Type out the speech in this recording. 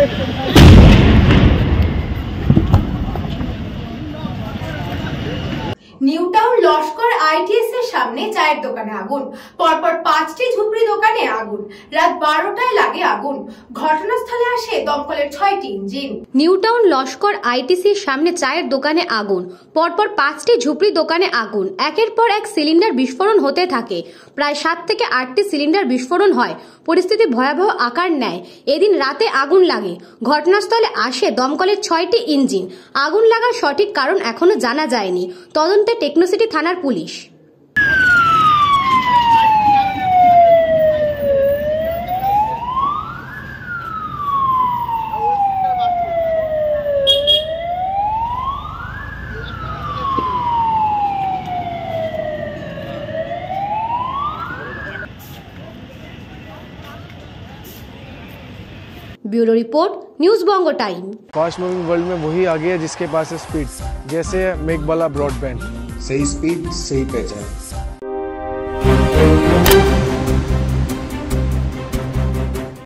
New town Laskar ITS এর সামনে চায়ের দোকানে আগুন, পরপর 5টি ঝুপড়ি দোকানে আগুন, রাত 12টায় লাগে আগুন। ঘটনাস্থলে আসে দমকলের 6টি ইঞ্জিন। নিউ টাউন লস্কর আইটিসির সামনে চায়ের দোকানে আগুন, পরপর 5টি ঝুপড়ি দোকানে আগুন। একের পর এক সিলিন্ডার বিস্ফোরণ হতে থাকে। প্রায় 7 থেকে 8টি সিলিন্ডার বিস্ফোরণ হয়। পরিস্থিতি ভয়াবহ আকার নেয়। এদিন রাতে আগুন লাগে। ঘটনাস্থলে আসে দমকলের 6টি ইঞ্জিন। আগুন লাগার সঠিক কারণ এখনো জানা যায়নি। তদন্তে টেকনোসিটি থানার police. Bureau report, news Bango time. Fast moving world में वही आगे है जिसके पास है स्पीड, जैसे मेघबाला ब्रॉडबैंड। सही स्पीड, सही पहचान।